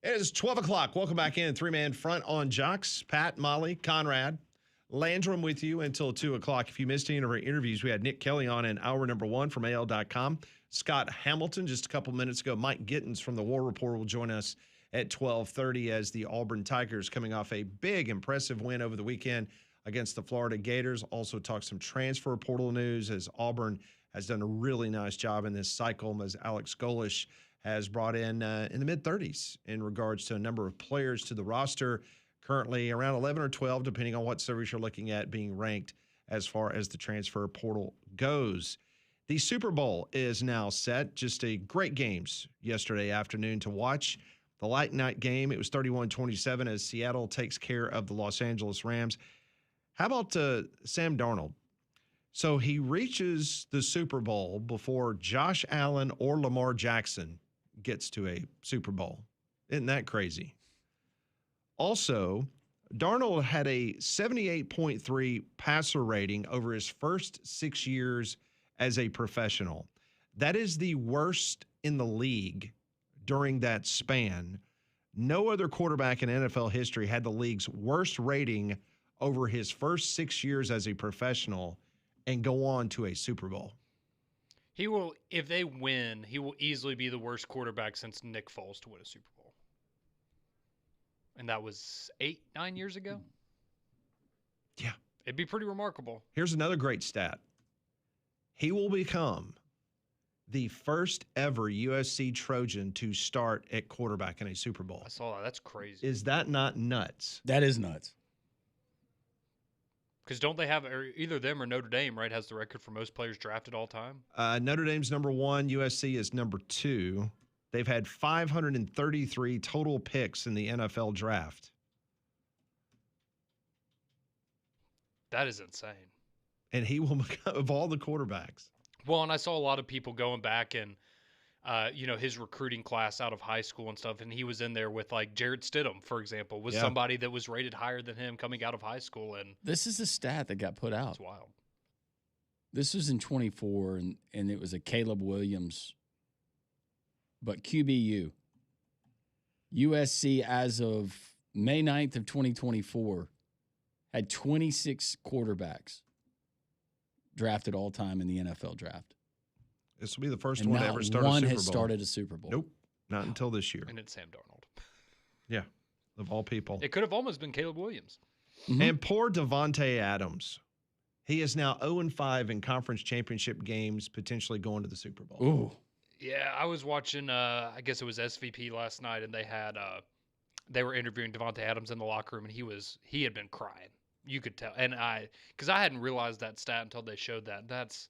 It is 12 o'clock. Welcome back in. Three-man front on Jocks. Pat, Molly, Conrad, Landrum with you until 2 o'clock. If you missed any of our interviews, we had Nick Kelly on in hour number 1 from AL.com. Scott Hamilton just a couple minutes ago. Mike Gittens from the War Report will join us at 12:30 as the Auburn Tigers coming off a big, impressive win over the weekend against the Florida Gators. Also talk some transfer portal news as Auburn has done a really nice job in this cycle as Alex Golish has brought in the mid-30s in regards to a number of players to the roster, currently around 11 or 12, depending on what service you're looking at, being ranked as far as the transfer portal goes. The Super Bowl is now set. Just a great games yesterday afternoon to watch. The light night game, it was 31-27 as Seattle takes care of the Los Angeles Rams. How about Sam Darnold? So he reaches the Super Bowl before Josh Allen or Lamar Jackson gets to a Super Bowl. Isn't that crazy? Also, Darnold had a 78.3 passer rating over his first 6 years as a professional. That is the worst in the league during that span. No other quarterback in NFL history had the league's worst rating over his first 6 years as a professional and go on to a Super Bowl. He will, if they win, he will easily be the worst quarterback since Nick Foles to win a Super Bowl. And that was 8-9 years ago? Yeah. It'd be pretty remarkable. Here's another great stat. He will become the first ever USC Trojan to start at quarterback in a Super Bowl. I saw that. That's crazy. Is that not nuts? That is nuts. Because don't they have either them or Notre Dame, right, has the record for most players drafted all time? Notre Dame's number 1. USC is number 2. They've had 533 total picks in the NFL draft. That is insane. And he will become, of all the quarterbacks. Well, and I saw a lot of people going back and, his recruiting class out of high school and stuff, and he was in there with, like, Jarrett Stidham, for example, was somebody that was rated higher than him coming out of high school. And this is a stat that got put out. It's wild. This was in 24, and it was a Caleb Williams, but QBU. USC, as of May 9th of 2024, had 26 quarterbacks drafted all time in the NFL draft. This will be the first And one to not ever start a one Super Bowl. has started a Super Bowl. Nope, not until this year. And it's Sam Darnold. Yeah, of all people. It could have almost been Caleb Williams. Mm-hmm. And poor Devontae Adams. He is now 0-5 in conference championship games, potentially going to the Super Bowl. Ooh. Yeah, I was watching, I guess it was SVP last night, and they were interviewing Devontae Adams in the locker room, and he had been crying. You could tell. And because I hadn't realized that stat until they showed that. That's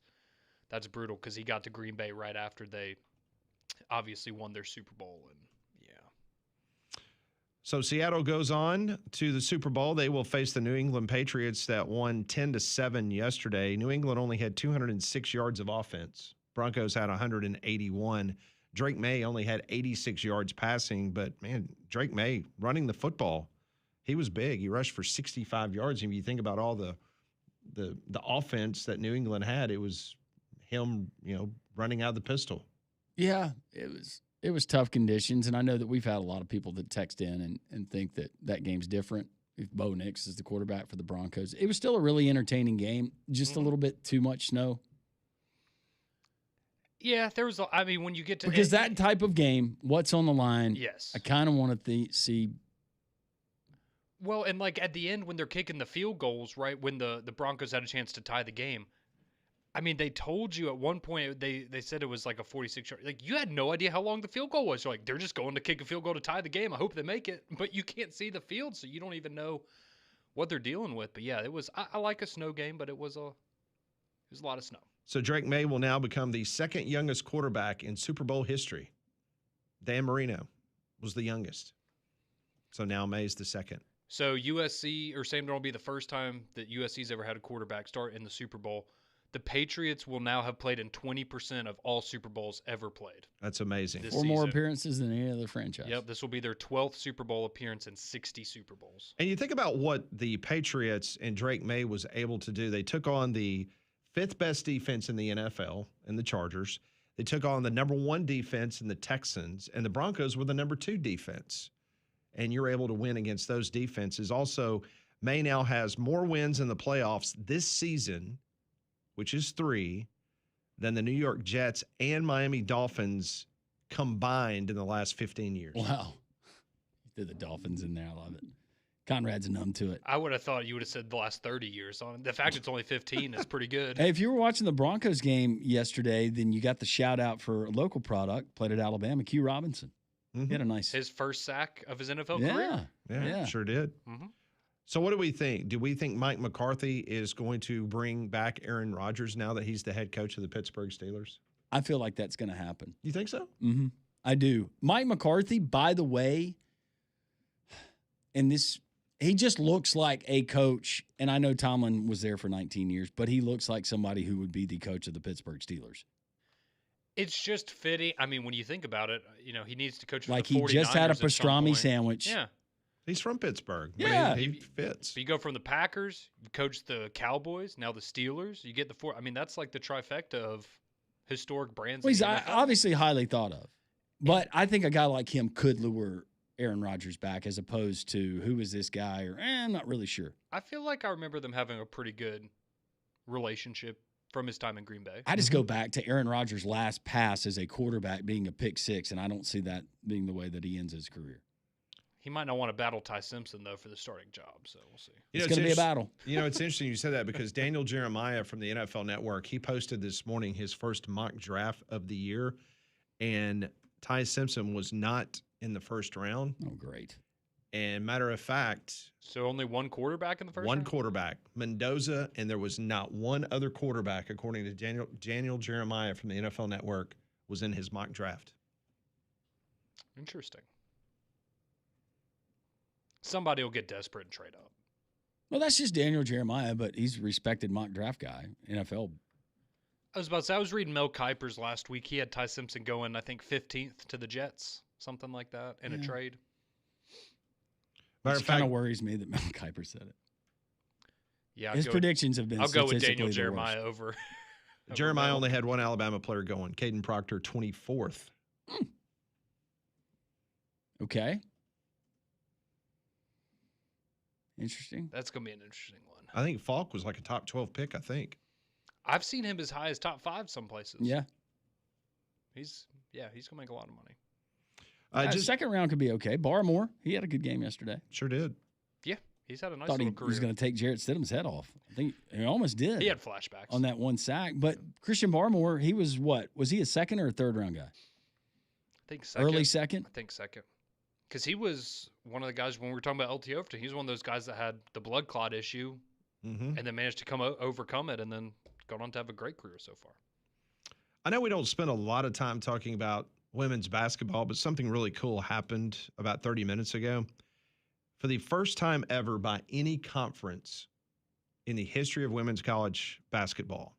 brutal because he got to Green Bay right after they obviously won their Super Bowl. And yeah. So Seattle goes on to the Super Bowl. They will face the New England Patriots that won 10-7 yesterday. New England only had 206 yards of offense. Broncos had 181. Drake May only had 86 yards passing, but man, Drake May running the football, he was big. He rushed for 65 yards. And if you think about all the offense that New England had, it was him, running out of the pistol. Yeah, it was tough conditions, and I know that we've had a lot of people that text in and think that game's different if Bo Nix is the quarterback for the Broncos. It was still a really entertaining game, just a little bit too much snow. Yeah, there was. When you get to because that type of game, what's on the line? Yes, I kind of want to see. Well, and like at the end when they're kicking the field goals, right? When the Broncos had a chance to tie the game, I mean, they told you at one point they said it was like a 46-yard. Like you had no idea how long the field goal was. You're like, they're just going to kick a field goal to tie the game. I hope they make it, but you can't see the field, so you don't even know what they're dealing with. But yeah, it was. I like a snow game, but it was a lot of snow. So Drake May will now become the second youngest quarterback in Super Bowl history. Dan Marino was the youngest. So now May's the second. So USC, or Sam Darnold, will be the first time that USC's ever had a quarterback start in the Super Bowl. The Patriots will now have played in 20% of all Super Bowls ever played. That's amazing. Four more appearances than any other franchise. Yep, this will be their 12th Super Bowl appearance in 60 Super Bowls. And you think about what the Patriots and Drake May was able to do. They took on the fifth best defense in the NFL in the Chargers. They took on the number 1 defense in the Texans, and the Broncos were the number 2 defense. and you're able to win against those defenses. Also, May now has more wins in the playoffs this season, which is 3, than the New York Jets and Miami Dolphins combined in the last 15 years. Wow. You threw the Dolphins in there. I love it. Conrad's numb to it. I would have thought you would have said the last 30 years on it. The fact it's only 15 is pretty good. Hey, if you were watching the Broncos game yesterday, then you got the shout out for a local product, played at Alabama, Q Robinson. Mm-hmm. He had a nice. His first sack of his NFL career. Yeah, sure did. Mm-hmm. So what do we think? Do we think Mike McCarthy is going to bring back Aaron Rodgers now that he's the head coach of the Pittsburgh Steelers? I feel like that's going to happen. You think so? Mm-hmm. I do. Mike McCarthy, by the way, and this, he just looks like a coach, and I know Tomlin was there for 19 years, but he looks like somebody who would be the coach of the Pittsburgh Steelers. It's just fitting. I mean, when you think about it, he needs to coach for like the 49ers he just had a at some pastrami point. sandwich. Yeah. He's from Pittsburgh. Yeah. I mean, he fits. But you go from the Packers, you coach the Cowboys, now the Steelers, you get the 4. I mean, that's like the trifecta of historic brands. Well, he's in the NFL. obviously highly thought of. But I think a guy like him could lure Aaron Rodgers back as opposed to who is this guy or I'm not really sure. I feel like I remember them having a pretty good relationship from his time in Green Bay. I just go back to Aaron Rodgers' last pass as a quarterback being a pick 6, and I don't see that being the way that he ends his career. He might not want to battle Ty Simpson, though, for the starting job, so we'll see. It's going to be a battle. It's interesting you said that because Daniel Jeremiah from the NFL Network, he posted this morning his first mock draft of the year, and Ty Simpson was not in the first round. Oh, great. And matter of fact, so only one quarterback in the first one round? quarterback, Mendoza, and there was not one other quarterback, according to Daniel Jeremiah from the NFL Network, was in his mock draft. Interesting. Somebody will get desperate and trade up. Well, that's just Daniel Jeremiah, but he's a respected mock draft guy, NFL. I was about to say, I was reading Mel Kiper's last week. He had Ty Simpson going, I think, 15th to the Jets, something like that, in a trade. It kind of worries me that Mel Kiper said it. Yeah, his predictions have been I'll go with Daniel the Jeremiah worst. over. Jeremiah only had one Alabama player going, Caden Proctor, 24th. Okay. Interesting. That's going to be an interesting one. I think Falk was like a top 12 pick, I think. I've seen him as high as top 5 some places. Yeah. He's going to make a lot of money. Second round could be okay. Barmore, he had a good game yesterday. Sure did. Yeah, he's had a nice Thought little he career. was going to take Jarrett Stidham's head off. I think he almost did. He had flashbacks on that one sack. But Christian Barmore, he was what? Was he a second or a third round guy? I think second. Early second? I think second. Because he was one of the guys when we were talking about LT Overton. He was one of those guys that had the blood clot issue and then managed to overcome it and then gone on to have a great career so far. I know we don't spend a lot of time talking about women's basketball, but something really cool happened about 30 minutes ago. For the first time ever by any conference in the history of women's college basketball,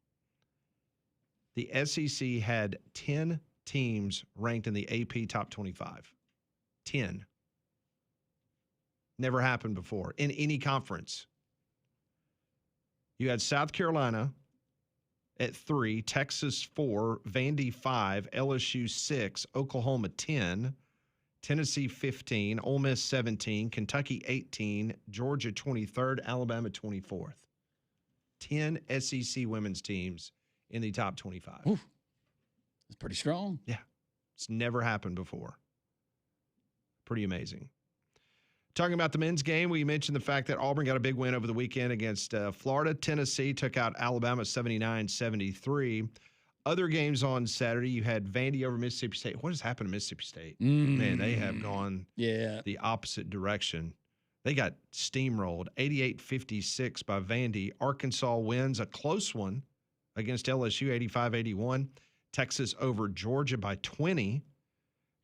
the SEC had 10 teams ranked in the AP top 25. 10. Never happened before in any conference. You had South Carolina at 3, Texas 4, Vandy 5, LSU 6, Oklahoma 10, Tennessee 15, Ole Miss 17, Kentucky 18, Georgia 23rd, Alabama 24th. 10 SEC women's teams in the top 25. Oof. That's pretty strong. Yeah. It's never happened before. Pretty amazing. Talking about the men's game, we mentioned the fact that Auburn got a big win over the weekend against Florida. Tennessee took out Alabama 79-73. Other games on Saturday, you had Vandy over Mississippi State. What has happened to Mississippi State? Man, they have gone the opposite direction. They got steamrolled, 88-56 by Vandy. Arkansas wins a close one against LSU, 85-81. Texas over Georgia by 20.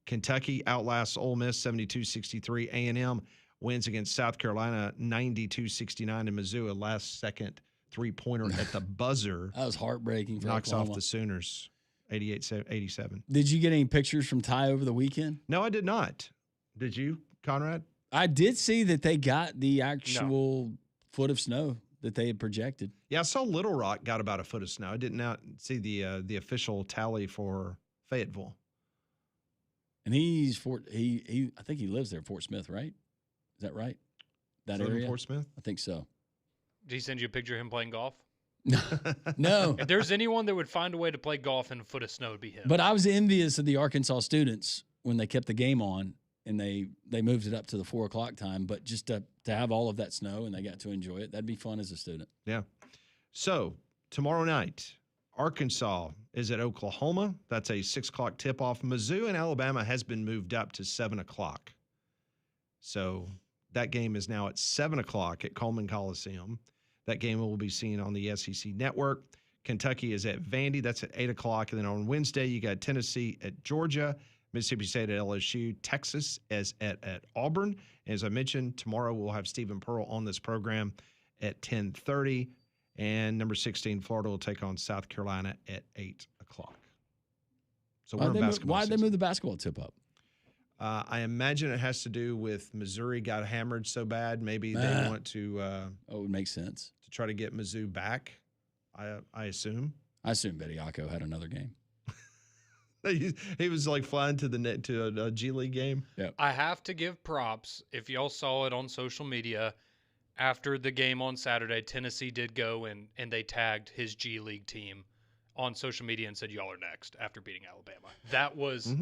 Kentucky outlasts Ole Miss 72-63. A&M wins against South Carolina 92-69. And Mizzou, a last-second three-pointer at the buzzer. That was heartbreaking for knocks Oklahoma. off the Sooners 88-87. Did you get any pictures from Ty over the weekend? No, I did not. Did you, Conrad? I did see that they got the actual foot of snow that they had projected. Yeah, I saw Little Rock got about a foot of snow. I did not see the official tally for Fayetteville. And he's I think he lives there, Fort Smith, right? Is that right? That Southern area? Fort Smith? I think so. Did he send you a picture of him playing golf? No. If there's anyone that would find a way to play golf in a foot of snow, it'd be him. But I was envious of the Arkansas students when they kept the game on and they moved it up to the 4 o'clock time. But just to have all of that snow and they got to enjoy it, that'd be fun as a student. Yeah. So tomorrow night, Arkansas is at Oklahoma. That's a 6 o'clock tip-off. Mizzou and Alabama has been moved up to 7 o'clock. So that game is now at 7 o'clock at Coleman Coliseum. That game will be seen on the SEC Network. Kentucky is at Vandy. That's at 8 o'clock. And then on Wednesday, you got Tennessee at Georgia, Mississippi State at LSU, Texas is at Auburn. As I mentioned, tomorrow we'll have Stephen Pearl on this program at 10:30. And number 16, Florida will take on South Carolina at 8 o'clock. So we're in basketball Why'd they season. move the basketball tip up? I imagine it has to do with Missouri got hammered so bad. Maybe they want to Oh, it would make sense. try to get Mizzou back. I assume. I assume Betty Yako had another game. He was like flying to a G League game. I have to give props. If y'all saw it on social media, after the game on Saturday, Tennessee did go and they tagged his G League team on social media and said, y'all are next after beating Alabama. That was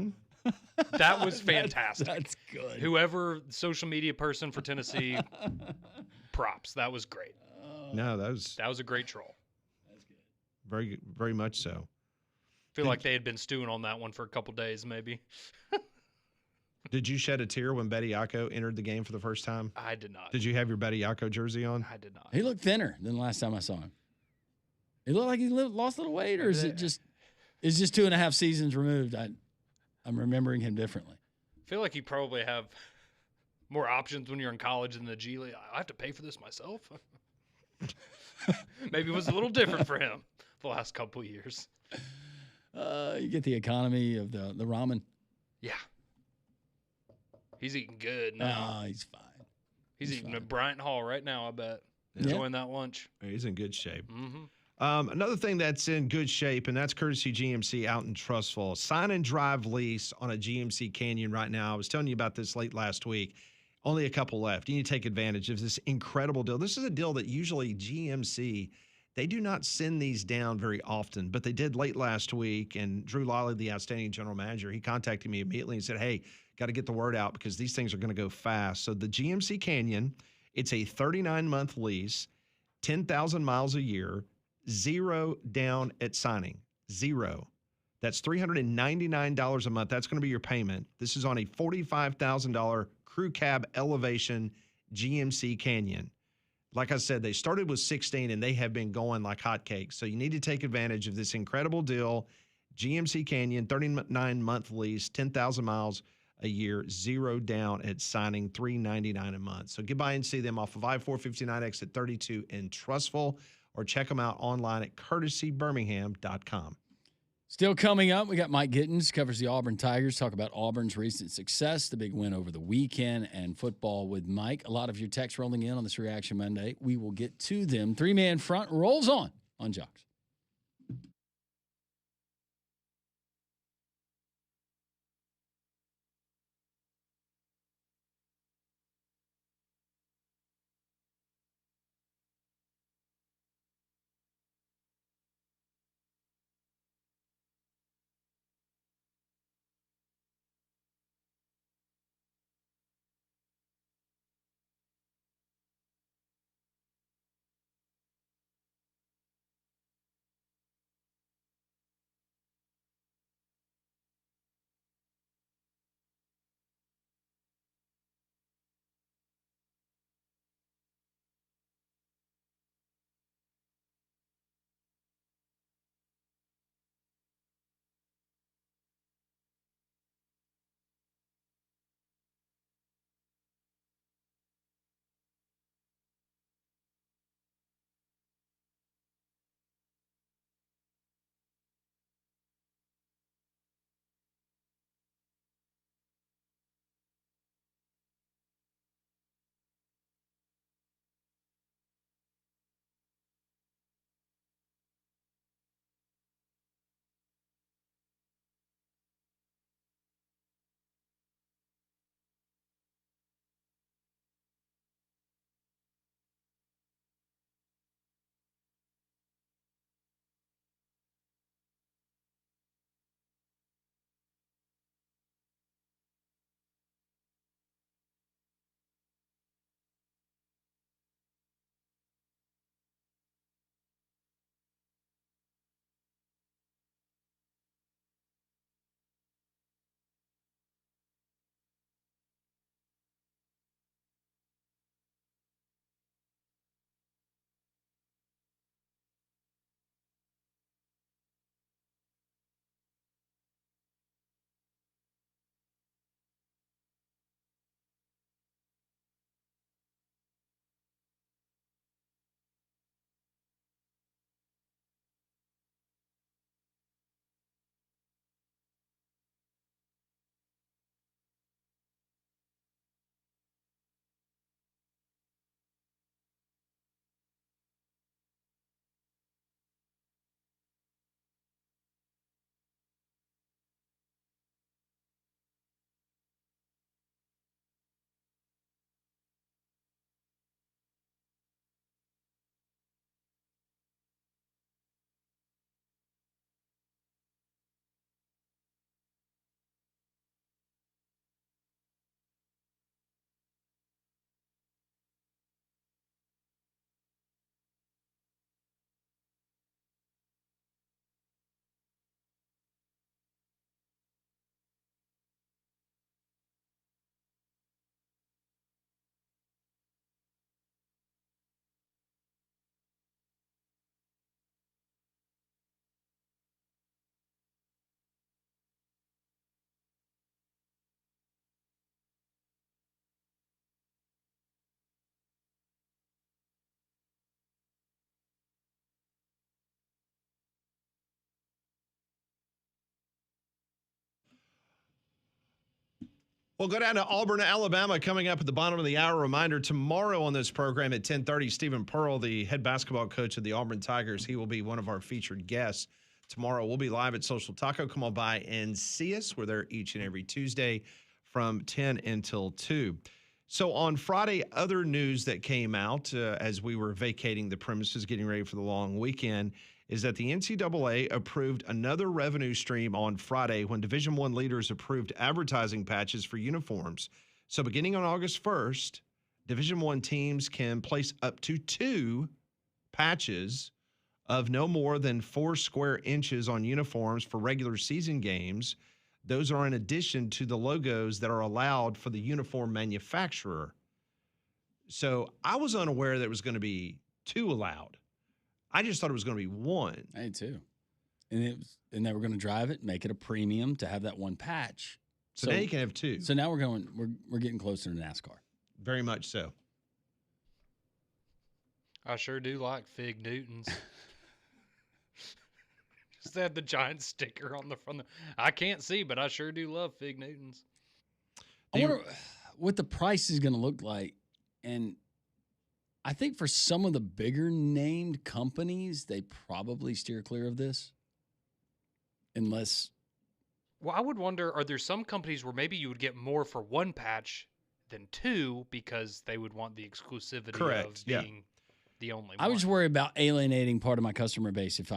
that was fantastic. That's good. Whoever social media person for Tennessee, props. That was great. No, that was a great troll. very, very much so. Feel like they had been stewing on that one for a couple days, maybe. Did you shed a tear when Betty Yako entered the game for the first time? I did not. Did you have your Betty Yako jersey on? I did not. He looked thinner than the last time I saw him. He looked like he lost a little weight, or is it just 2.5 seasons removed? I'm remembering him differently. I feel like you probably have more options when you're in college than the G League. I have to pay for this myself. Maybe it was a little different for him the last couple of years. You get the economy of the ramen. Yeah. He's eating good now. Oh, he's fine. He's eating at Bryant Hall right now, I bet. Yeah. Enjoying that lunch. He's in good shape. Mm-hmm. Another thing that's in good shape, and that's courtesy GMC out in Trussville. Sign and drive lease on a GMC Canyon right now. I was telling you about this late last week. Only a couple left. You need to take advantage of this incredible deal. This is a deal that usually GMC, they do not send these down very often, but they did late last week. And Drew Lawley, the outstanding general manager, he contacted me immediately and said, hey, got to get the word out because these things are going to go fast. So the GMC Canyon, it's a 39-month lease, 10,000 miles a year, 0 down at signing. 0. That's $399 a month. That's going to be your payment. This is on a $45,000 crew cab elevation GMC Canyon. Like I said, they started with 16 and they have been going like hotcakes. So you need to take advantage of this incredible deal. GMC Canyon, 39-month lease, 10,000 miles a year, 0 down at signing, $399 a month. So get by and see them off of I-459 exit 32 in Trussville, or check them out online at courtesybirmingham.com. Still coming up, we got Mike Gittens, covers the Auburn Tigers, talk about Auburn's recent success, the big win over the weekend, and football with Mike. A lot of your texts rolling in on this Reaction Monday. We will get to them. Three-man front rolls on Jocks. We'll go down to Auburn, Alabama, coming up at the bottom of the hour. Reminder, tomorrow on this program at 10:30, Stephen Pearl, the head basketball coach of the Auburn Tigers, he will be one of our featured guests. Tomorrow, we'll be live at Social Taco. Come on by and see us. We're there each and every Tuesday from 10 until 2. So on Friday, other news that came out as we were vacating the premises, getting ready for the long weekend, is that the NCAA approved another revenue stream on Friday when Division I leaders approved advertising patches for uniforms. So beginning on August 1st, Division I teams can place up to 2 patches of no more than 4 square inches on uniforms for regular season games. Those are in addition to the logos that are allowed for the uniform manufacturer. So I was unaware that it was going to be 2 allowed. I just thought it was going to be 1. I did too. And they were going to drive it, make it a premium to have that 1 patch. So now you can have 2. So now we're getting closer to NASCAR. Very much so. I sure do like Fig Newtons. Just had the giant sticker on the front. I can't see, but I sure do love Fig Newtons. I wonder what the price is going to look like. And I think for some of the bigger named companies, they probably steer clear of this. Unless. Well, I would wonder, are there some companies where maybe you would get more for 1 patch than 2 because they would want the exclusivity of being the only one? I would just worry about alienating part of my customer base if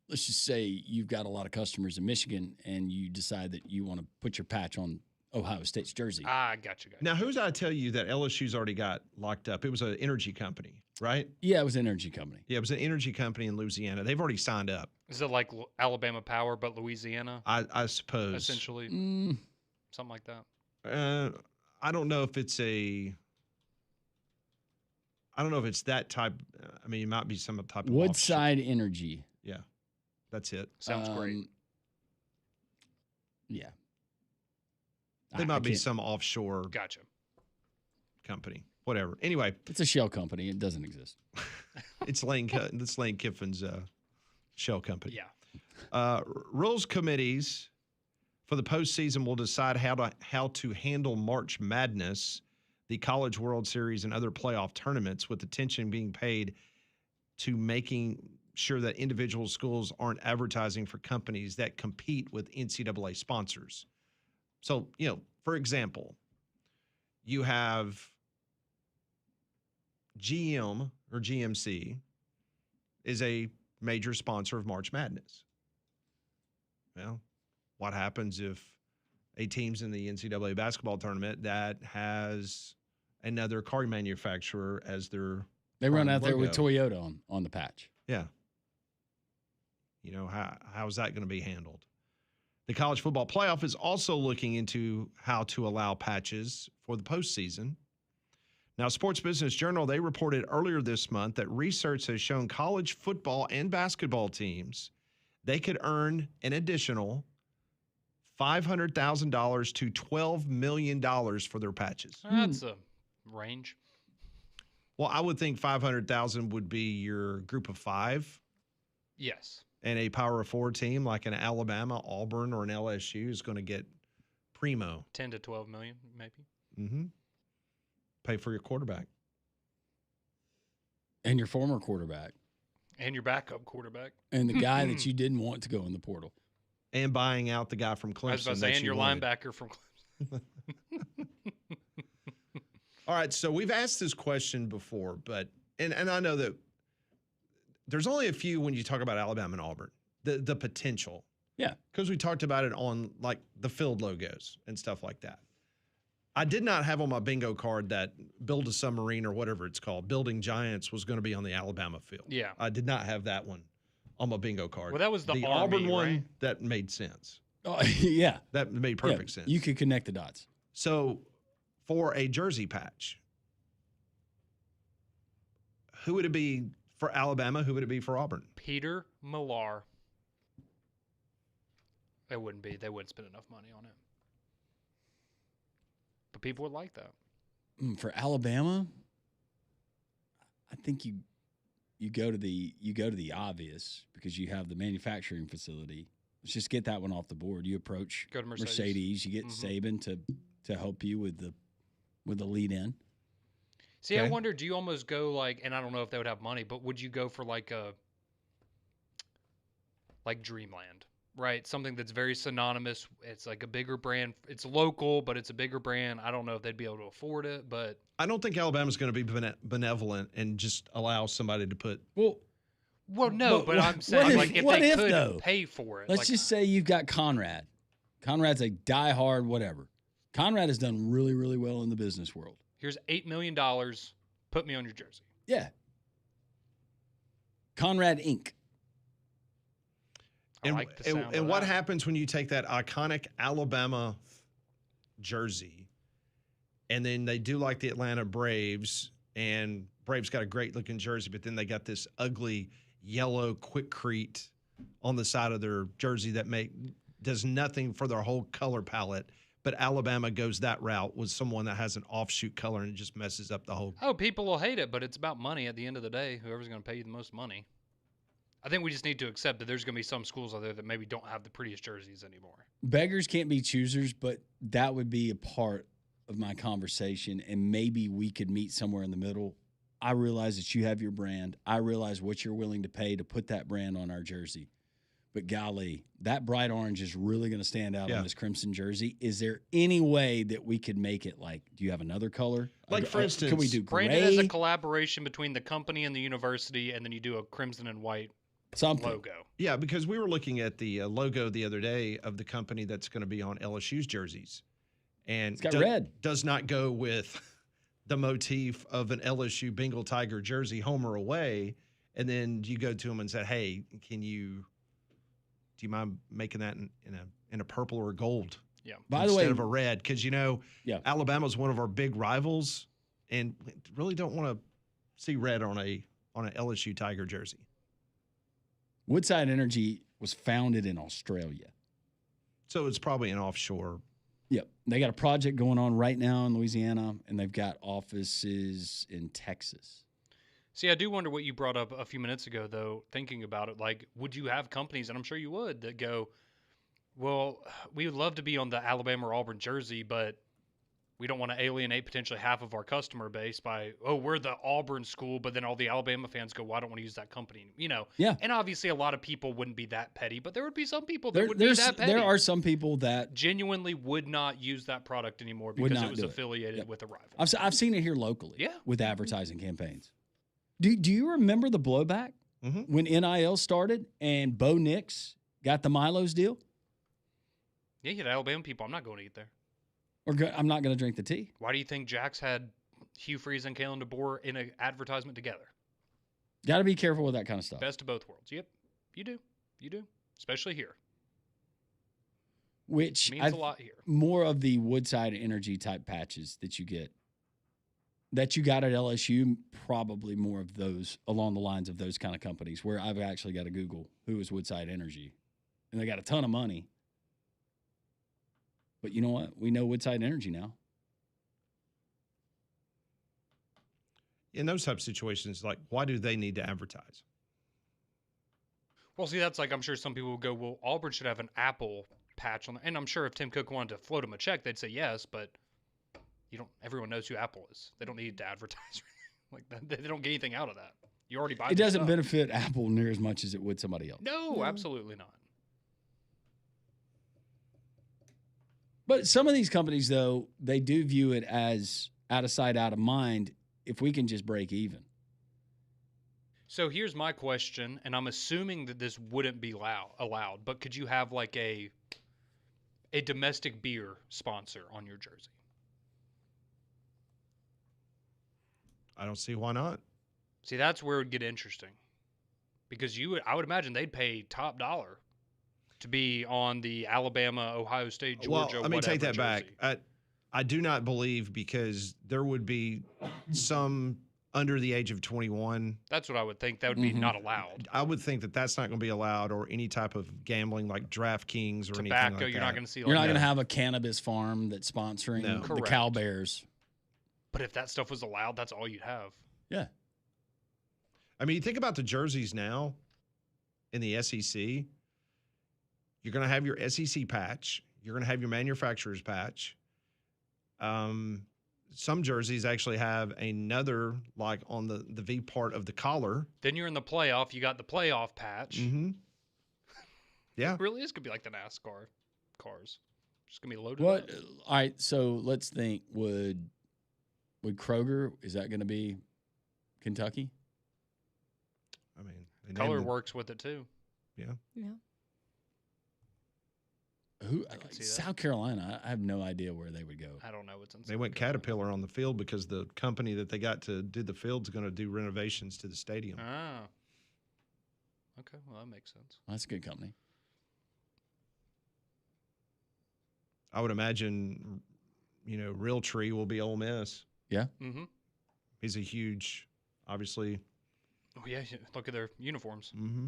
let's just say you've got a lot of customers in Michigan and you decide that you want to put your patch on Ohio State's jersey. I got you. Now, who's I tell you that LSU's already got locked up? It was an energy company, right? Yeah, it was an energy company. Yeah, it was an energy company in Louisiana. They've already signed up. Is it like Alabama Power, but Louisiana? I suppose. Essentially. Something like that. I don't know if it's that type. I mean, it might be some type of Woodside Energy. Yeah, that's it. Sounds great. Yeah. They might be some offshore Gotcha. company. Whatever. Anyway. It's a shell company. It doesn't exist. It's Lane Kiffin's shell company. Yeah. Rules committees for the postseason will decide how to handle March Madness, the College World Series, and other playoff tournaments, with attention being paid to making sure that individual schools aren't advertising for companies that compete with NCAA sponsors. So, for example, you have GM or GMC is a major sponsor of March Madness. Well, what happens if a team's in the NCAA basketball tournament that has another car manufacturer as their They run out logo? there with Toyota on the patch. Yeah. How is that going to be handled? The College Football Playoff is also looking into how to allow patches for the postseason. Now, Sports Business Journal, they reported earlier this month that research has shown college football and basketball teams, they could earn an additional $500,000 to $12 million for their patches. That's a range. Well, I would think $500,000 would be your group of 5. Yes. And a Power 4 team like an Alabama, Auburn, or an LSU is going to get primo. 10 to 12 million, maybe. Mm-hmm. Pay for your quarterback. And your former quarterback. And your backup quarterback. And the guy that you didn't want to go in the portal. And buying out the guy from Clemson. I was about to say, and your linebacker from Clemson. All right, so we've asked this question before, but and I know that there's only a few when you talk about Alabama and Auburn, the potential. Yeah. Because we talked about it on like the field logos and stuff like that. I did not have on my bingo card that Build a Submarine or whatever it's called, Building Giants, was going to be on the Alabama field. Yeah. I did not have that one on my bingo card. Well, that was the Army, Auburn one, right? that made sense. Oh, yeah. That made perfect sense. You could connect the dots. So for a jersey patch, who would it be for Alabama? Who would it be for Auburn? Peter Millar. It wouldn't be. They wouldn't spend enough money on it. But people would like that. For Alabama, I think you go to the obvious because you have the manufacturing facility let's just get that one off the board. You approach Go to Mercedes. You get Saban to help you with the lead in. See, I Okay. wonder, do you almost go like, and I don't know if they would have money, but would you go for like Dreamland, right? Something that's very synonymous. It's like a bigger brand. It's local, but it's a bigger brand. I don't know if they'd be able to afford it, but I don't think Alabama's going to be benevolent and just allow somebody to put. Well, no, but I'm saying like if what they if, could though? pay for it. let's like, just say you've got Conrad. Conrad's a diehard whatever. Conrad has done really, really well in the business world. here's $8 million. Put me on your jersey. Yeah. Conrad Inc. I like the sound And of what that. happens when you take that iconic Alabama jersey and then they do like the Atlanta Braves, and Braves got a great looking jersey, but then they got this ugly yellow quickcrete on the side of their jersey that does nothing for their whole color palette. But Alabama goes that route with someone that has an offshoot color and it just messes up the whole. Oh, people will hate it, but it's about money at the end of the day. Whoever's going to pay you the most money. I think we just need to accept that there's going to be some schools out there that maybe don't have the prettiest jerseys anymore. Beggars can't be choosers, but that would be a part of my conversation, and maybe we could meet somewhere in the middle. I realize that you have your brand. I realize what you're willing to pay to put that brand on our jersey. But golly, that bright orange is really going to stand out Yeah. on this crimson jersey. Is there any way that we could make it like, do you have another color? Like, for instance, could we do Branded as a gray? collaboration between the company and the university, and then you do a crimson and white Something. logo. Yeah, because we were looking at the logo the other day of the company that's going to be on LSU's jerseys. And It's got red. Does not go with the motif of an LSU Bengal Tiger jersey, home or away. And then you go to them and say, hey, do you mind making that in a purple or gold? Yeah. By the way, instead of a red? Because, Yeah. Alabama's one of our big rivals and really don't want to see red on an LSU Tiger jersey. Woodside Energy was founded in Australia. So it's probably an offshore. Yep. They got a project going on right now in Louisiana, and they've got offices in Texas. See, I do wonder what you brought up a few minutes ago, though, thinking about it. Like, would you have companies, and I'm sure you would, that go, well, we would love to be on the Alabama or Auburn jersey, but we don't want to alienate potentially half of our customer base by, we're the Auburn school, but then all the Alabama fans go, well, I don't want to use that company. Yeah. And obviously a lot of people wouldn't be that petty, but there would be some people that There, would be there's, that petty. there are some people that Genuinely would not use that product anymore Would because not it was do it. affiliated Yep. with a rival. I've seen it here locally. Yeah. With advertising campaigns. Do you remember the blowback Mhm. when NIL started and Bo Nix got the Milo's deal? Yeah, you had Alabama people. I'm not going to eat there. I'm not going to drink the tea. Why do you think Jax had Hugh Freeze and Kalen DeBoer in an advertisement together? Got to be careful with that kind of stuff. Best of both worlds. Yep, you do. You do. Especially here. Which Means a lot here. more of the Woodside Energy type patches that you get, that you got at LSU, probably more of those along the lines of those kind of companies where I've actually got to Google who is Woodside Energy. And they got a ton of money. But you know what? We know Woodside Energy now. In those type of situations, like, why do they need to advertise? Well, see, that's like, I'm sure some people would go, well, Auburn should have an Apple patch on there. And I'm sure if Tim Cook wanted to float him a check, they'd say yes, but everyone knows who Apple is. They don't need to advertise like that. They don't get anything out of that. You already buy It their doesn't stuff. benefit Apple near as much as it would somebody else. No, absolutely not. But some of these companies, though, they do view it as out of sight, out of mind if we can just break even. So here's my question, and I'm assuming that this wouldn't be allowed, but could you have like a domestic beer sponsor on your jersey? I don't see why not. See, that's where it would get interesting. Because I would imagine they'd pay top dollar to be on the Alabama, Ohio State, Georgia, Well, let me take whatever that jersey. back. I do not believe, because there would be some under the age of 21. That's what I would think. That would be not allowed. I would think that that's not going to be allowed, or any type of gambling like DraftKings or anything Tobacco, like you're that. not going to see like You're not that. going to have a cannabis farm that's sponsoring No. the Correct. Cal Bears. But if that stuff was allowed, that's all you'd have. Yeah. I mean, you think about the jerseys now in the SEC. You're going to have your SEC patch. You're going to have your manufacturer's patch. Some jerseys actually have another, like on the V part of the collar. Then you're in the playoff. You got the playoff patch. Mm-hmm. Yeah. It really is going to be like the NASCAR cars. Just going to be loaded What? up. All right. So let's think. Would Kroger, is that going to be Kentucky? I mean, they named Color the- works with it too. Yeah. Who? I can see that. South Carolina. I have no idea where they would go. I don't know what's in. They went Caterpillar on the field because the company that they got to do the field's going to do renovations to the stadium. Ah. Okay, well that makes sense. Well, that's a good company. I would imagine, Realtree will be Ole Miss. Yeah. Mm-hmm. He's a huge, obviously. Oh yeah, look at their uniforms. Mm-hmm.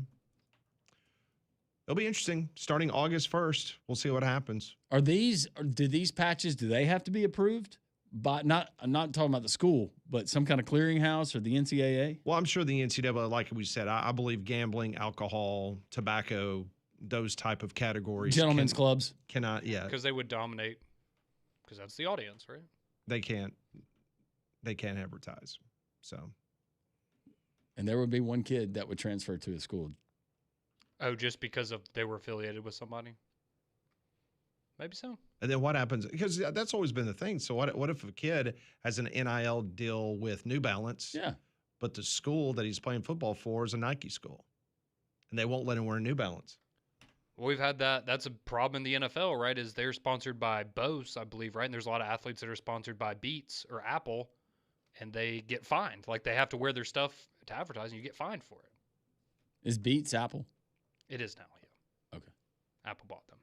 It'll be interesting. Starting August 1st, we'll see what happens. Do these patches, do they have to be approved by, I'm not talking about the school, but some kind of clearinghouse or the NCAA? Well, I'm sure the NCAA, like we said, I believe gambling, alcohol, tobacco, those type of categories. Gentlemen's clubs. Cannot, yeah. Because they would dominate. Because that's the audience, right? They can't advertise. So. And there would be one kid that would transfer to a school. Oh, just because they were affiliated with somebody? Maybe so. And then what happens? Because that's always been the thing. So what if a kid has an NIL deal with New Balance? Yeah. But the school that he's playing football for is a Nike school, and they won't let him wear New Balance. Well, we've had that. That's a problem in the NFL, right? Is they're sponsored by Bose, I believe, right? And there's a lot of athletes that are sponsored by Beats or Apple, and they get fined. Like they have to wear their stuff to advertise, and you get fined for it. Is Beats Apple? It is now, yeah. Okay. Apple bought them.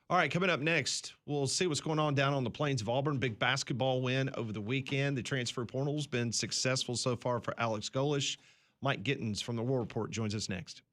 All right, coming up next, we'll see what's going on down on the plains of Auburn. Big basketball win over the weekend. The transfer portal's been successful so far for Alex Golish. Mike Gittens from the War Report joins us next.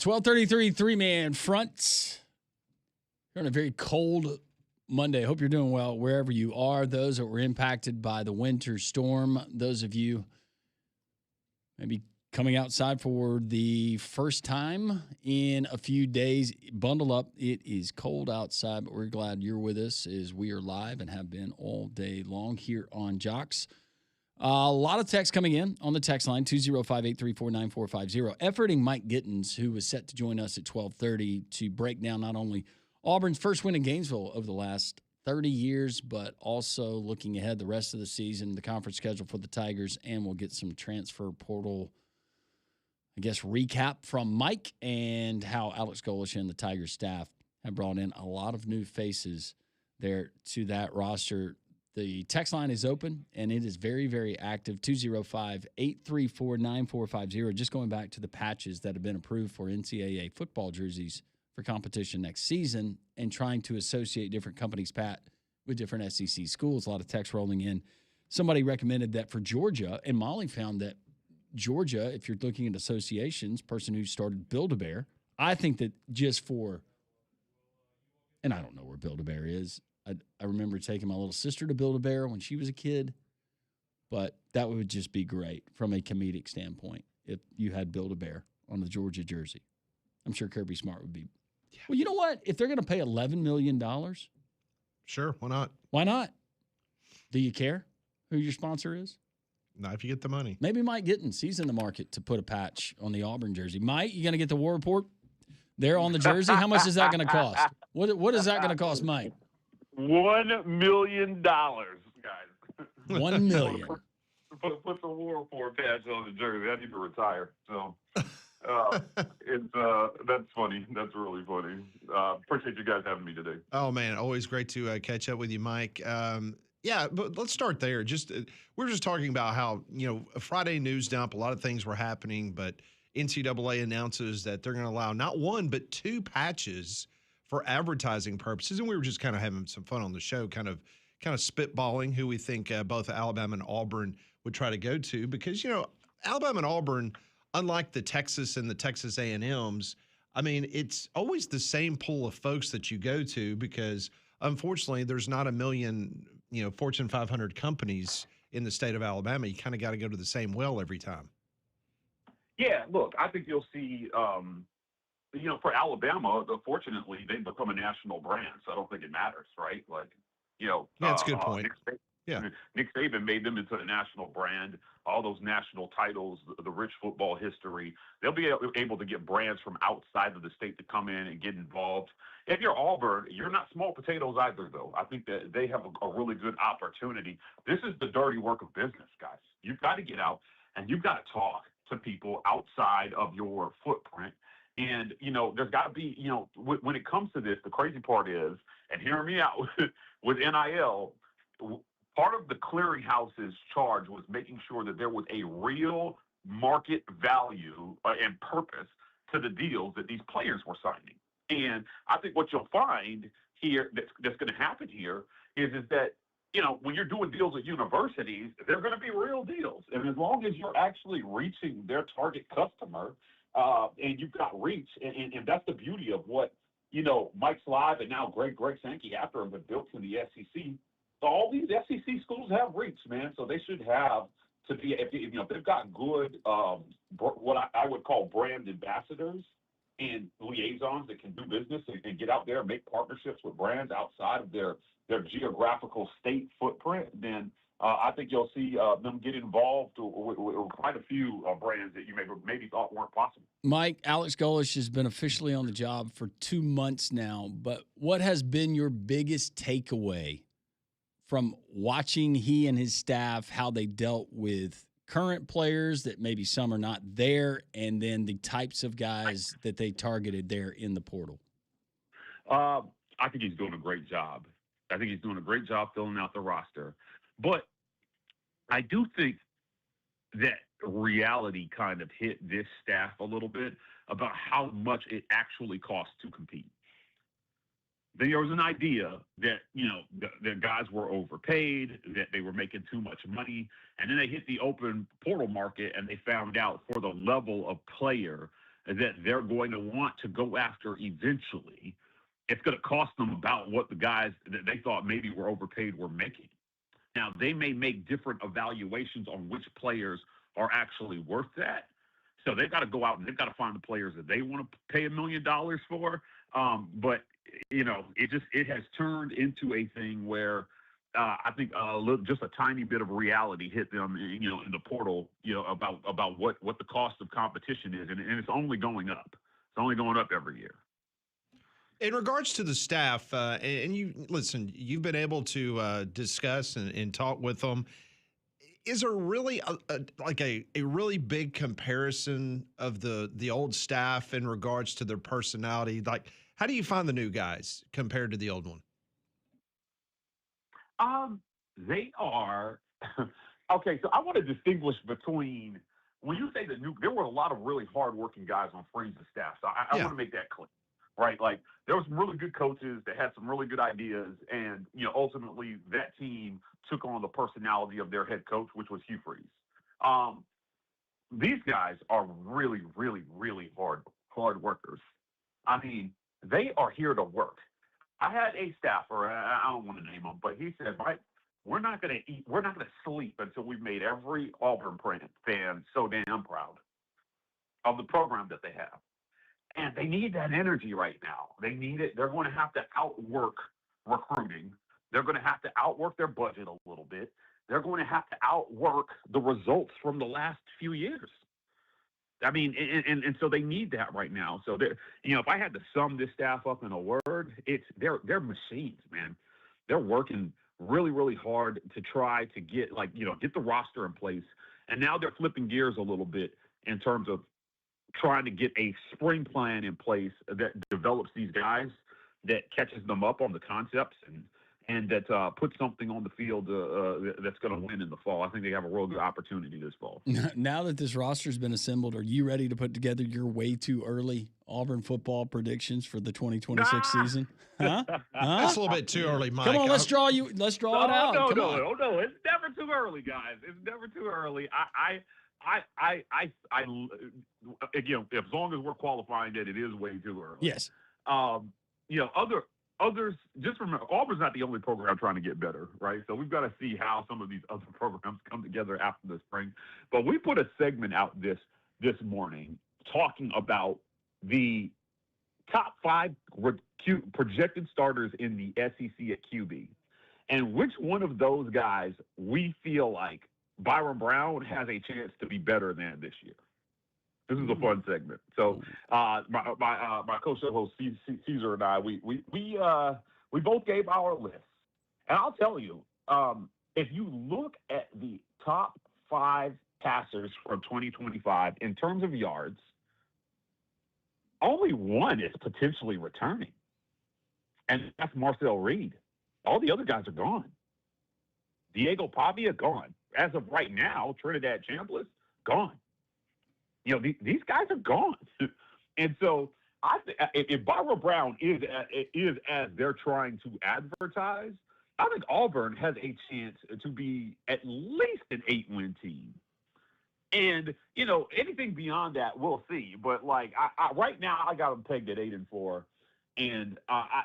12:33, three-man fronts. You're on a very cold Monday. Hope you're doing well wherever you are. Those that were impacted by the winter storm, those of you maybe coming outside for the first time in a few days, bundle up. It is cold outside, but we're glad you're with us as we are live and have been all day long here on Jocks. A lot of text coming in on the text line, 205-834-9450. Efforting Mike Gittens, who was set to join us at 12:30 to break down not only Auburn's first win in Gainesville over the last 30 years, but also looking ahead the rest of the season, the conference schedule for the Tigers, and we'll get some transfer portal, I guess, recap from Mike and how Alex Golish and the Tigers staff have brought in a lot of new faces there to that roster. The text line is open, and it is very, very active, 205-834-9450. Just going back to the patches that have been approved for NCAA football jerseys for competition next season and trying to associate different companies, Pat, with different SEC schools. A lot of text rolling in. Somebody recommended that for Georgia, and Molly found that Georgia, if you're looking at associations, person who started Build-A-Bear, I think that just for, and I don't know where Build-A-Bear is. I remember taking my little sister to Build-A-Bear when she was a kid, but that would just be great from a comedic standpoint if you had Build-A-Bear on the Georgia jersey. I'm sure Kirby Smart would be. Yeah. Well, you know what? If they're going to pay $11 million. Sure, why not? Why not? Do you care who your sponsor is? Not if you get the money. Maybe Mike Gittens. He's in the market to put a patch on the Auburn jersey. Mike, you going to get the War Report there on the jersey? How much is that going to cost? What is that going to cost, Mike? $1 million, guys. $1 million. Put the War Report patch on the jersey. I need to retire. So that's funny. That's really funny. Appreciate you guys having me today. Oh man, always great to catch up with you, Mike. Yeah, but let's start there. We're just talking about how a Friday news dump. A lot of things were happening, but NCAA announces that they're going to allow not one but two patches for advertising purposes, and we were just kind of having some fun on the show, kind of spitballing who we think both Alabama and Auburn would try to go to, because Alabama and Auburn, unlike the Texas and the Texas A&Ms, I mean, it's always the same pool of folks that you go to, because unfortunately there's not a million Fortune 500 companies in the state of Alabama. You kind of got to go to the same well every time. Yeah, look, I think you'll see. For Alabama, fortunately, they've become a national brand, so I don't think it matters, right? Yeah, that's a good point. Nick Saban made them into a national brand. All those national titles, the rich football history, they'll be able to get brands from outside of the state to come in and get involved. If you're Auburn, you're not small potatoes either, though. I think that they have a really good opportunity. This is the dirty work of business, guys. You've got to get out and you've got to talk to people outside of your footprint. And, there's got to be, when it comes to this, the crazy part is, and hear me out, with NIL, part of the clearinghouse's charge was making sure that there was a real market value and purpose to the deals that these players were signing. And I think what you'll find here that's going to happen here is that, when you're doing deals with universities, they're going to be real deals. And as long as you're actually reaching their target customer, and you've got reach, and that's the beauty of what, Mike's Live and now Greg Sankey after him have built in the SEC. So all these SEC schools have reach, man. So they should have to be, if they've got good, what I would call brand ambassadors and liaisons that can do business and get out there and make partnerships with brands outside of their geographical state footprint, then I think you'll see them get involved with quite a few brands that you maybe thought weren't possible. Mike, Alex Golish has been officially on the job for 2 months now, but what has been your biggest takeaway from watching he and his staff, how they dealt with current players that maybe some are not there, and then the types of guys that they targeted there in the portal? I think he's doing a great job. I think he's doing a great job filling out the roster. But I do think that reality kind of hit this staff a little bit about how much it actually costs to compete. There was an idea that, the guys were overpaid, that they were making too much money, and then they hit the open portal market and they found out for the level of player that they're going to want to go after eventually, it's going to cost them about what the guys that they thought maybe were overpaid were making. Now, they may make different evaluations on which players are actually worth that. So they've got to go out and they've got to find the players that they want to pay $1 million for. But, it has turned into a thing where I think just a tiny bit of reality hit them, in the portal, about what the cost of competition is. And it's only going up. It's only going up every year. In regards to the staff, and you've been able to discuss and talk with them. Is there really a really big comparison of the old staff in regards to their personality? Like, how do you find the new guys compared to the old one? They are okay. So I want to distinguish between when you say the new. There were a lot of really hardworking guys on Freeze's staff. So I want to make that clear. Right, like there were some really good coaches that had some really good ideas, and ultimately that team took on the personality of their head coach, which was Hugh Freeze. These guys are really, really, really hard workers. I mean, they are here to work. I had a staffer, I don't want to name him, but he said, "Mike, we're not going to eat, we're not going to sleep until we've made every Auburn fan so damn proud of the program that they have." And they need that energy right now. They need it. They're going to have to outwork recruiting. They're going to have to outwork their budget a little bit. They're going to have to outwork the results from the last few years. I mean, and so they need that right now. So, if I had to sum this staff up in a word, they're machines, man. They're working really, really hard to try to get the roster in place. And now they're flipping gears a little bit in terms of trying to get a spring plan in place that develops these guys, that catches them up on the concepts, and that puts something on the field that's going to win in the fall. I think they have a real good opportunity this fall. Now that this roster's been assembled, are you ready to put together your way too early Auburn football predictions for the 2026 season? Huh? That's a little bit too early, Mike. Come on, let's draw it out. No, Come on. no, it's never too early, guys. It's never too early. Again, as long as we're qualifying that it is way too early. Yes. Others, just remember, Auburn's not the only program trying to get better, right? So we've got to see how some of these other programs come together after the spring. But we put a segment out this morning talking about the top 5 projected starters in the SEC at QB, and which one of those guys we feel like Byron Brown has a chance to be better than this year. This is a fun segment. So my co-show host Caesar and I, we both gave our list, and I'll tell you, if you look at the top 5 passers from 2025 in terms of yards, only one is potentially returning, and that's Marcel Reed. All the other guys are gone. Diego Pavia, gone. As of right now, Trinidad Chambliss, gone. These guys are gone. And so I think if Byron Brown is as they're trying to advertise, I think Auburn has a chance to be at least an 8-win team. And, anything beyond that, we'll see. But, right now, I got them pegged at 8-4. And, I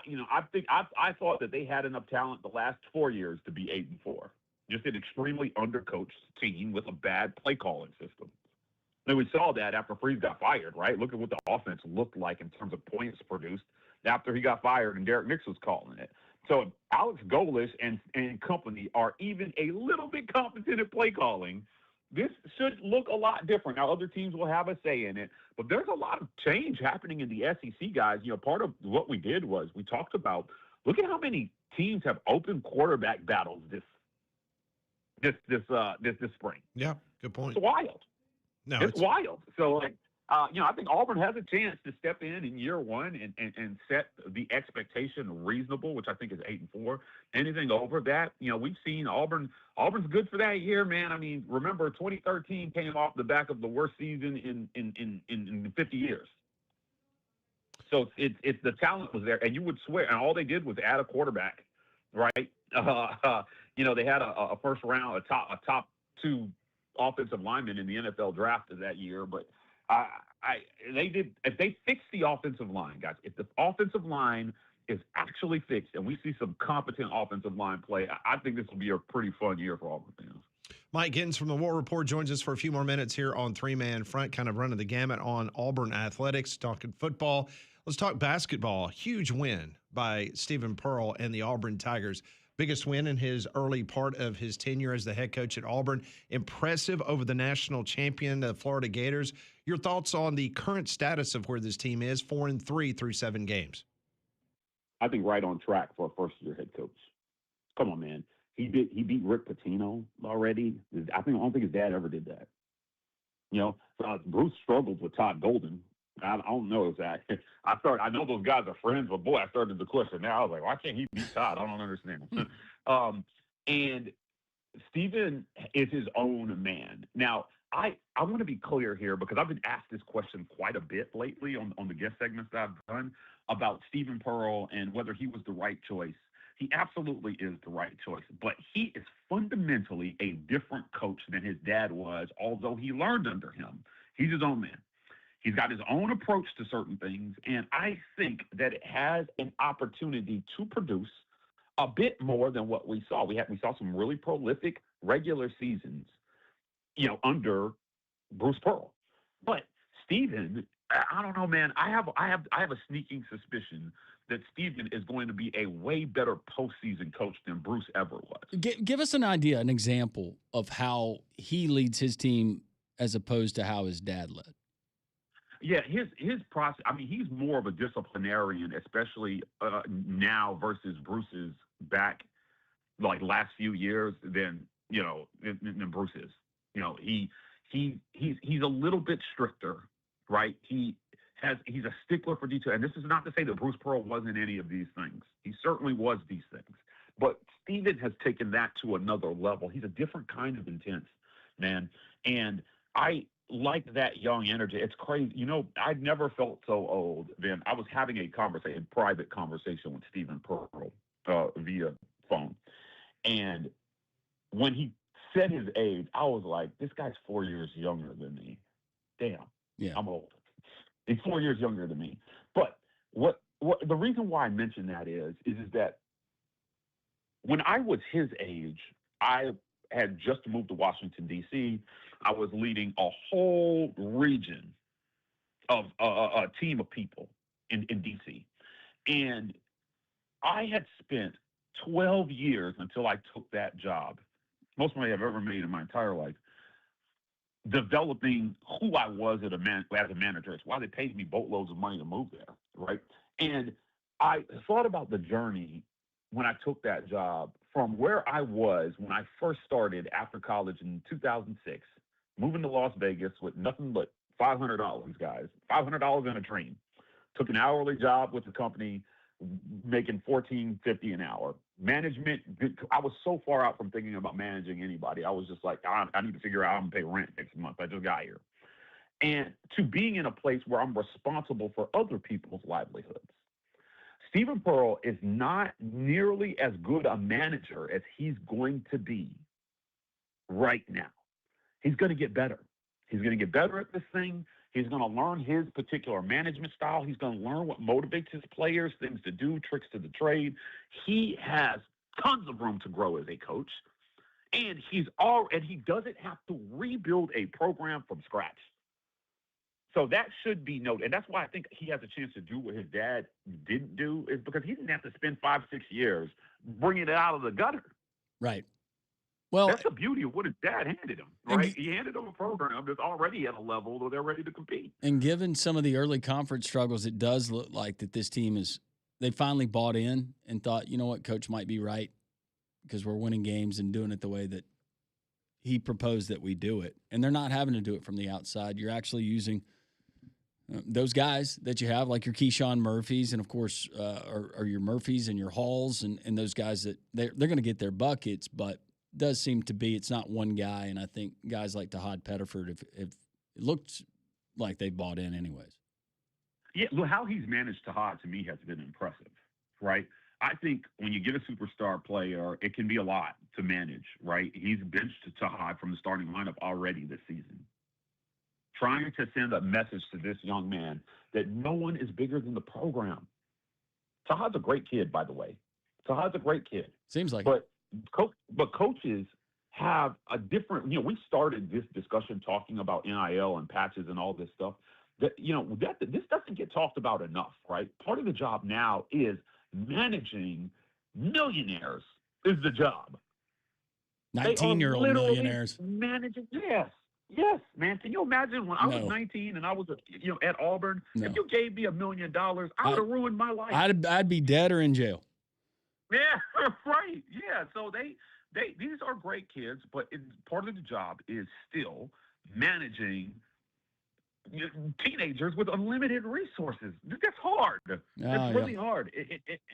thought that they had enough talent the last 4 years to be 8-4. Just an extremely undercoached team with a bad play calling system. And we saw that after Freeze got fired, right? Look at what the offense looked like in terms of points produced after he got fired and Derek Nix was calling it. So if Alex Golesh and company are even a little bit competent at play calling, this should look a lot different. Now, other teams will have a say in it, but there's a lot of change happening in the SEC, guys. Part of what we did was we talked about, look at how many teams have open quarterback battles this spring. Yeah, good point. It's wild. No, it's wild. So, I think Auburn has a chance to step in year one and set the expectation reasonable, which I think is 8-4. Anything over that, we've seen Auburn's good for that year, man. I mean, remember 2013 came off the back of the worst season in 50 years. So it's the talent was there, and you would swear, and all they did was add a quarterback, right? They had a first round, a top 2 offensive linemen in the NFL draft that year, but I, they did. If they fix the offensive line, guys, if the offensive line is actually fixed and we see some competent offensive line play, I think this will be a pretty fun year for Auburn fans. Mike Gittens from the War Report joins us for a few more minutes here on Three Man Front, kind of running the gamut on Auburn athletics, talking football. Let's talk basketball. Huge win by Stephen Pearl and the Auburn Tigers. Biggest win in his early part of his tenure as the head coach at Auburn. Impressive over the national champion, the Florida Gators. Your thoughts on the current status of where this team is, 4-3 through 7 games? I think right on track for a first-year head coach. Come on, man. He beat Rick Pitino already. I don't think his dad ever did that. Bruce struggled with Todd Golden. I don't know exactly. I know those guys are friends, but boy, I started to question. Now I was like, why can't he beat Todd? I don't understand. And Stephen is his own man. Now, I want to be clear here because I've been asked this question quite a bit lately on the guest segments that I've done about Stephen Pearl and whether he was the right choice. He absolutely is the right choice, but he is fundamentally a different coach than his dad was, although he learned under him. He's his own man. He's got his own approach to certain things, and I think that it has an opportunity to produce a bit more than what we saw. We saw some really prolific regular seasons, under Bruce Pearl. But Stephen, I don't know, man. I have a sneaking suspicion that Stephen is going to be a way better postseason coach than Bruce ever was. Give us an idea, an example of how he leads his team as opposed to how his dad led. Yeah, his process. I mean, he's more of a disciplinarian, especially now versus Bruce's back, like last few years than Bruce is. He's a little bit stricter, right? He's a stickler for detail, and this is not to say that Bruce Pearl wasn't any of these things. He certainly was these things, but Stephen has taken that to another level. He's a different kind of intense man, and I like that young energy. It's crazy. I'd never felt so old. Then I was having a private conversation with Stephen Pearl via phone. And when he said his age, I was like, this guy's 4 years younger than me. Damn. Yeah. I'm old. He's 4 years younger than me. But what the reason why I mention that is that when I was his age, I had just moved to Washington, D.C. I was leading a whole region of a team of people in D.C. And I had spent 12 years until I took that job, most money I've ever made in my entire life, developing who I was as a manager. It's why they paid me boatloads of money to move there, right? And I thought about the journey when I took that job from where I was when I first started after college in 2006, moving to Las Vegas with nothing but $500, guys, $500 in a dream. Took an hourly job with the company, making $14.50 an hour. Management, I was so far out from thinking about managing anybody. I was just like, I need to figure out how I'm going to pay rent next month. I just got here. And to being in a place where I'm responsible for other people's livelihoods. Stephen Pearl is not nearly as good a manager as he's going to be right now. He's going to get better. He's going to get better at this thing. He's going to learn his particular management style. He's going to learn what motivates his players, things to do, tricks to the trade. He has tons of room to grow as a coach. And he doesn't have to rebuild a program from scratch. So that should be noted. And that's why I think he has a chance to do what his dad didn't do, is because he didn't have to spend 5-6 years bringing it out of the gutter. Right. Well, that's the beauty of what his dad handed him, right? He handed him a program that's already at a level where they're ready to compete. And given some of the early conference struggles, it does look like that this team they finally bought in and thought, you know what, Coach might be right because we're winning games and doing it the way that he proposed that we do it. And they're not having to do it from the outside. You're actually using those guys that you have, like your Keyshawn Murphys, and of course, or your Murphys and your Halls, and those guys that they're going to get their buckets, but does seem to be it's not one guy, and I think guys like Tahad Pettiford have it looked like they bought in anyways. Yeah, look, how he's managed Tahad to me has been impressive, right? I think when you get a superstar player, it can be a lot to manage, right? He's benched Tahad from the starting lineup already this season. trying to send a message to this young man that no one is bigger than the program. Tahad's a great kid, by the way. Tahad's a great kid. Seems like But coaches have a different, we started this discussion talking about NIL and patches and all this stuff. That, this doesn't get talked about enough, right? Part of the job now is managing millionaires is the job. 19-year-old millionaires. Managing, yes, man. Can you imagine when I was 19 and I was, at Auburn? No. If you gave me $1 million, I would have ruined my life. I'd be dead or in jail. Yeah, right. Yeah. So these are great kids, but part of the job is still managing teenagers with unlimited resources. That's hard. That's really hard.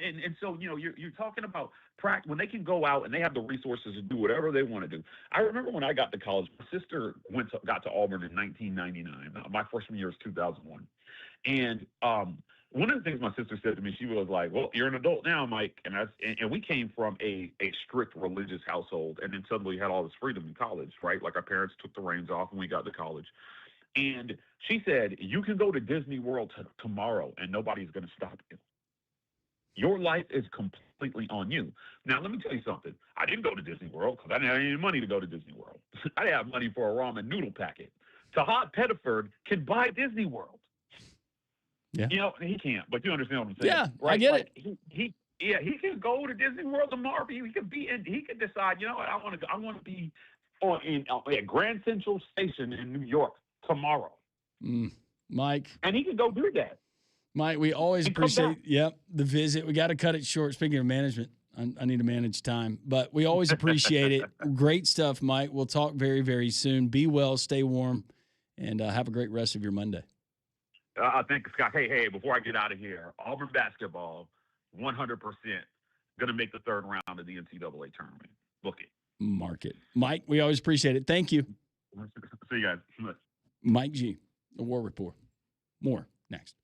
And so, you're talking about practice when they can go out and they have the resources to do whatever they want to do. I remember when I got to college, my sister got to Auburn in 1999. My freshman year was 2001. And one of the things my sister said to me, she was like, "Well, you're an adult now, Mike." And we came from a strict religious household, and then suddenly we had all this freedom in college, right? Like our parents took the reins off when we got to college. And she said, "You can go to Disney World tomorrow, and nobody's going to stop you. Your life is completely on you." Now, let me tell you something. I didn't go to Disney World because I didn't have any money to go to Disney World. I didn't have money for a ramen noodle packet. Tahad Pettiford can buy Disney World. Yeah. He can't, but you understand what I'm saying. Yeah, right? I get it. He can go to Disney World tomorrow. He can decide, I want to be at Grand Central Station in New York tomorrow. Mike. And he can go do that. Mike, we always appreciate the visit. We got to cut it short. Speaking of management, I need to manage time, but we always appreciate it. Great stuff, Mike. We'll talk very, very soon. Be well, stay warm, and have a great rest of your Monday. I think, Scott, hey, before I get out of here, Auburn basketball, 100% going to make the third round of the NCAA tournament. Book it. Mark it. Mike, we always appreciate it. Thank you. See you guys. Mike G, the War Report. More next.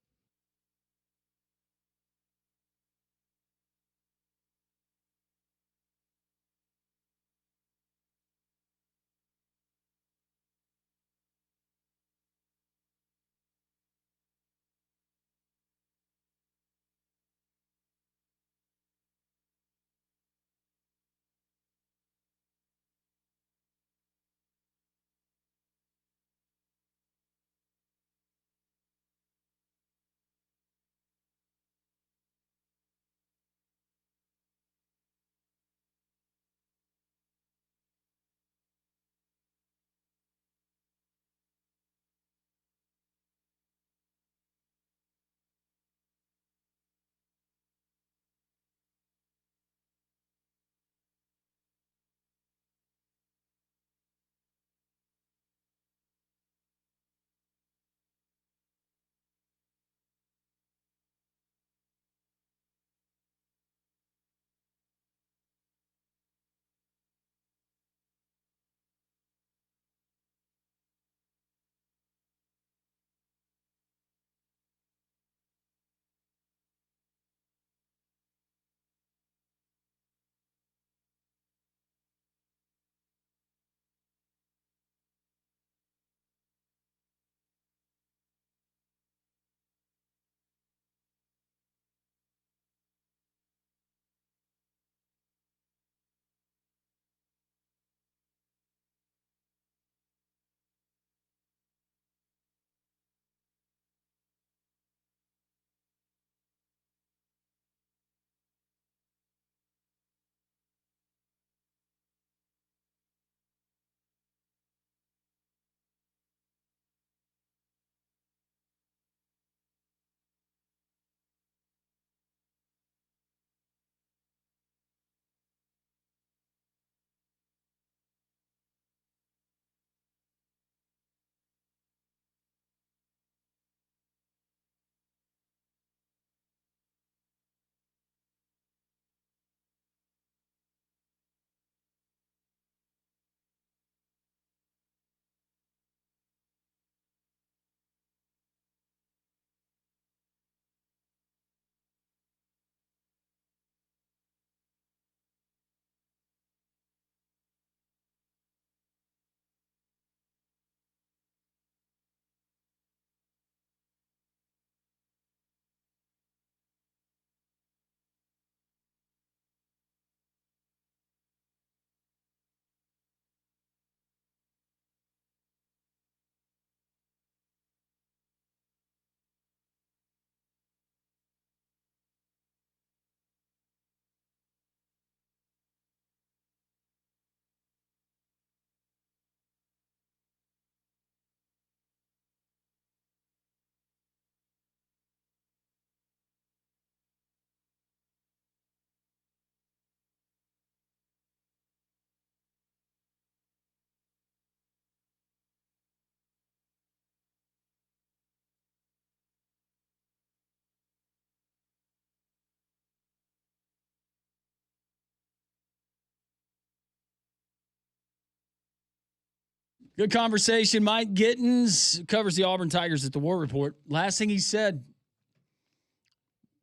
Good conversation. Mike Gittens covers the Auburn Tigers at the War Report. Last thing he said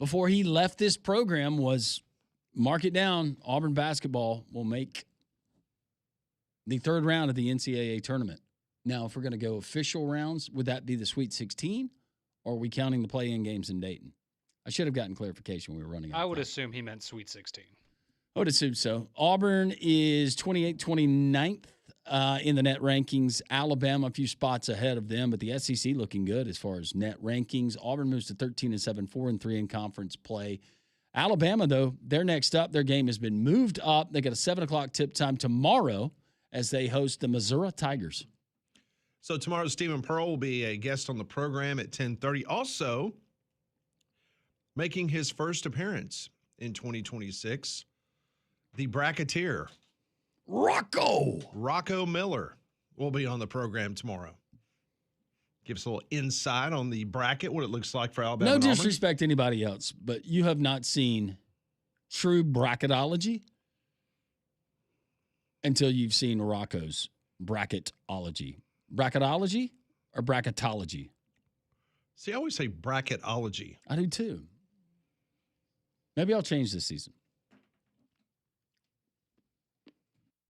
before he left this program was, mark it down, Auburn basketball will make the third round of the NCAA tournament. Now, if we're going to go official rounds, would that be the Sweet 16, or are we counting the play-in games in Dayton? I should have gotten clarification when we were running out. I would assume he meant Sweet 16. I would assume so. Auburn is 29th in the net rankings. Alabama a few spots ahead of them, but the SEC looking good as far as net rankings. Auburn moves to 13-7, 4-3 in conference play. Alabama, though, they're next up. Their game has been moved up. They got a 7 o'clock tip time tomorrow as they host the Missouri Tigers. So tomorrow, Stephen Pearl will be a guest on the program at 10:30. Also, making his first appearance in 2026, the bracketeer, Rocco Miller, will be on the program tomorrow. Give us a little insight on the bracket, what it looks like for Alabama. No and Auburn. disrespect to anybody else, but you have not seen true bracketology until you've seen Rocco's bracketology. Bracketology or bracketology? See, I always say bracketology. I do too. Maybe I'll change this season.